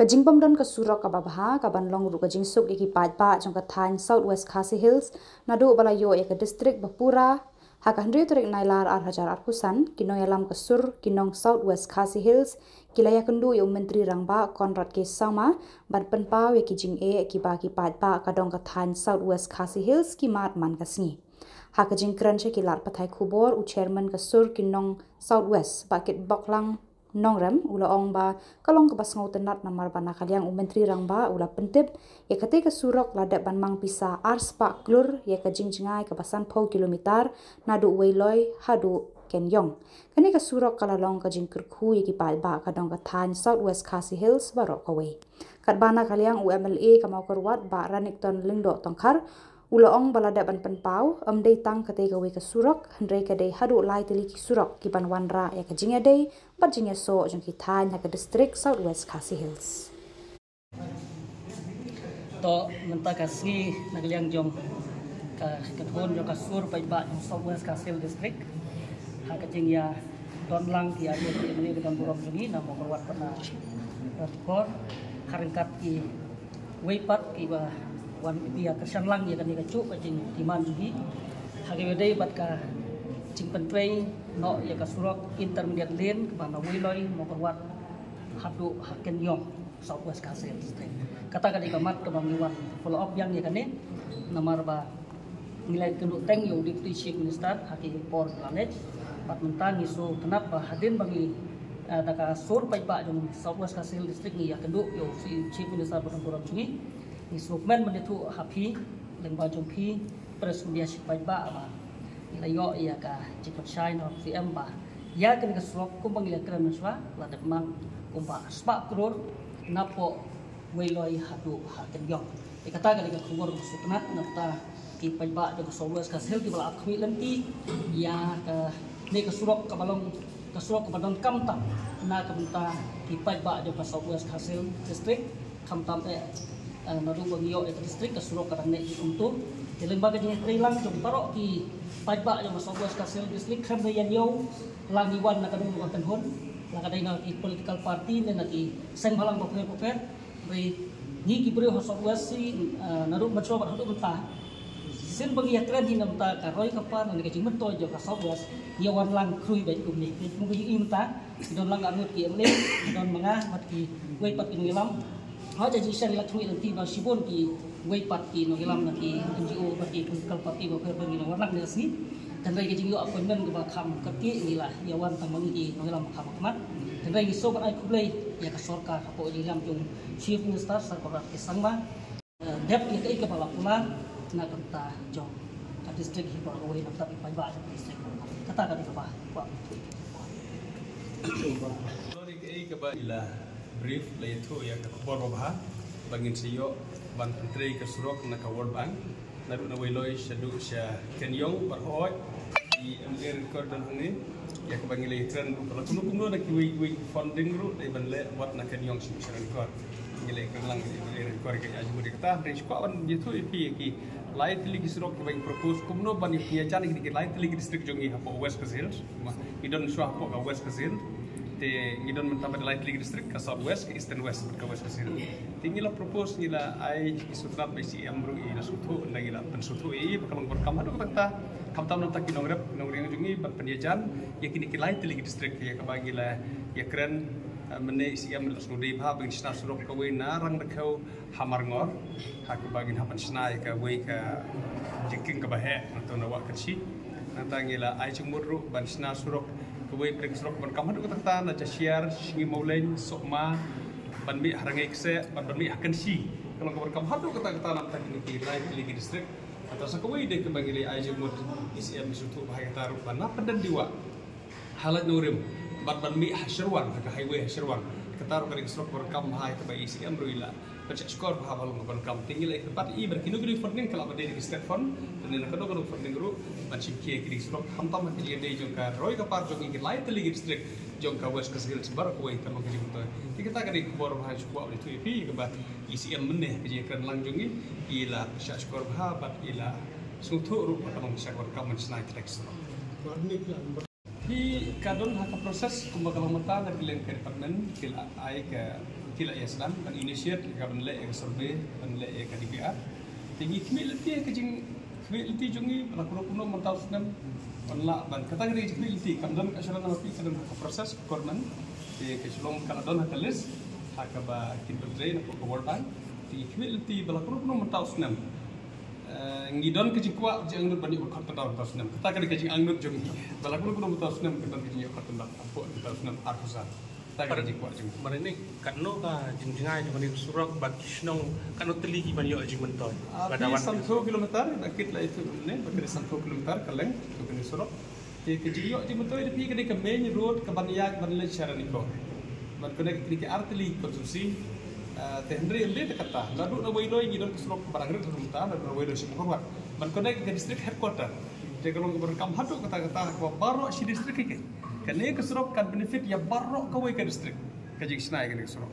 Kajing pamdon ka surok ka babha ka banlong ru kajing suk iki pa jong ka thain Southwest Khasi Hills nadu balayo ka district Bapura ha ka hendri turik nailar ar hajar ar kusan kinong alam ka sur kinong Southwest Khasi Hills kilaya kendu yo menteri rangba Conrad K Sama ban penpaw ya kijing ki ba ka dong ka thain Southwest Khasi Hills ki mat man ka sngi ha kajing kran che kilar pathai khubor u chairman ka sur kinong Southwest bakit boklang nongrem ula ong ba kalong ke bas ngau tenat namar bana kaliang menteri rangba ula pentip ya kate ke surok lada ban mang pisa ars pak klur ya ke jingjingai ke basan pau kilometer nadu weiloi hadu kenyong kani ke surok kalalong ke jingkerku ya ki ba kadong ke than Southwest Khasi Hills barok away kat bana kaliang UMLA ke mau kerwat ba ranikton lingdo tongkar ula ong balada ban penpau amdei tang kate gawe ke surok hendrei ke dei hadu lai teli ki surok ki ban wanra ya ke jinga dei bat jinga so jong ki than ya ke district Southwest Khasi Hills to menta kasih nagliang jong ka thon jong ka sur pai ba jong Southwest Khasi Hills district ha ka jing ya don lang ki ayo ki meni ke don borom joni na mo kerwat pana rapor karengkat ki weipat ki ba wan dia kersan lang ya kan ni kacu kajing timan juga hari wedai bat ka cing pentrei no ya ka surok intermediate lane ke bana wiloi mo kerwat hadu haken yong Southwest Khasi Hills district kata ka di kamat ke bangiwan follow up yang ya kan ni namar ba nilai kenduk teng yo deputy chief minister haki por planet bat mentang isu kenapa hadin bangi daka sur pai ba jong Southwest Khasi Hills district ni ya kenduk yo si chief minister bertempuran sungi instrumen menditu happy lengba jompi pres media sipai ba ba ilayo ia ka cikot shine of CM ba ya kan ke slok kum bangila kran meswa la de mang kum ba spa kror napo weiloi hadu haken yong ikata ka ka khubor sutnat napta ki pai ba de Southwest Khasi Hills ki bala akhwi lenti ya ka ne ka surok ka balong ka surok ka badon kamtam na ka bunta ki pai ba de Southwest Khasi Hills district kamtam nadu bagio et district ke surok karang nek untuk di lembaga jenis trilang jom parok ki pajba jom Southwest Khasi Hills district kan yan yo langi wan na kadung bukan hon la kadai na ki political party ne na ki seng balang poper re ni ki brio Southwest si nadu macho ba hadu mentah sin bagi ya kredit na mentah ka roi kapar na ki jimento jo ka Southwest ya wan lang krui ba kum ni ki mu yi mentah don lang anut ki emle don manga mat ki wei pat ki ngilam họ jadi saya lihat tweet nanti masibun ki weipat ki nogilam nanti NGO bagi political party bagi bagi orang dari sini dan lagi jadi appointment ke bakam kerti inilah yawan tambang ki nogilam bakam kemat dan lagi sobat ai kublai ya ke sorka kapo jilam jung chief minister sarkorat kesangma dep ya ke kepala pula na kata jong ka district hibor oi nak tapi pai ba district kata ka di pak lori ke ba ila brief layto ya ka khobor babha bangin siyo ban menteri ke surok na ka World Bank naru na wailoi shadu sha kenyong barhoi di amir cordon ni ya ka bangin laytran kalau kuno na ki wi funding ru dai ban le wat na kenyong si sharan kor ngile ka lang ni kor ke aju di kata range ko ban jitu ipi ki light ligi surok ki bang propose kumno ban ki chan ki light ligi district jongi hapo West Khasi Hills idon shwa hapo ka West Khasi Hills te ngidon mentaba de light league district ka Southwest ka Eastern West ka West Khasi Hills tingila propose nila ai isutrat by si amru ina suthu nagila pensuthu bakalang berkam hadu kata kamtam nanta kinongrep nongring jungi ban penjajan yakini ki light league district ya ka bagila ya kren mene si amru sudi bha bang sna surok ka we narang rakau hamar ngor ha ka bagin hapan snai ka we ka jiking ka bahe atau nawa kachi nanta ngila ai chumuru ban sna surok kue prik surok ban kamad ko takta na jasiar singi maulen sokma ban mi harangai kse ban mi akan si kalau kabar kamad ko takta na tak ni live ligi district atau sakoi de ke bangili aje mud ICM sutu bahaya taruh ban padan diwa halat nurim ban mi hasirwan ka highway hasirwan kataruh kering surok berkam hai ke bai ICM ruila pecah skor bahawal ngaban kam tinggal tempat i berkinu gini funding kalau ada di state fund dan yang kedua funding guru macam kia kiri surok hamtam hati dia dari jongka roy kapar jongi kita lain teli district jongka West Khasi Hills baru kuai kamu kerja betul kita tak ada kubur bahaya cukup oleh tu ipi kebah ICM meneh kerja keren lang jongi ila pecah skor bahabat ila suatu rupa kamu bisa kor kamu senai track surok di kadon hak proses kumbang kalamata dari ke departemen kila ai ke kila ya Islam ban initiate ka ban le ka survey ban le ka DPR tinggi kemilti ka jing kemilti jungi la kuno mental senam ban la ban kategori kemilti kam dan ka sharan hapi kadam proses korman te ke shlom kala don hakalis hakaba kin bedre na ko World Bank tinggi kemilti bala kuno mental senam ngidon ke jikwa jang nur bani ukhat tandang mental senam kategori ke jing angnut jungi bala kuno mental senam ke dan ke jing ukhat tandang apo mental senam arkusan Marine kano ka jinjingai di manin surok bagi snong kano teligi banyo ajing mentoy. Pada 100 kilometer bakit lah itu ne bakit 100 kilometer kaleng tu kini surok. Ke jiyo di mentoy di pi ke main road ke banyak banle cara niko. Man kena ke arteli konsumsi te Henry le te kata. Lalu na wailoi ngidon ke surok barang red rumta dan na wailoi sim korwat. Man kena ke district headquarter. Te kalau berkam hatu kata-kata baru si district ke. Kene ke surok kan benefit ya barok kawai ke distrik. Kajik snai kene ke surok.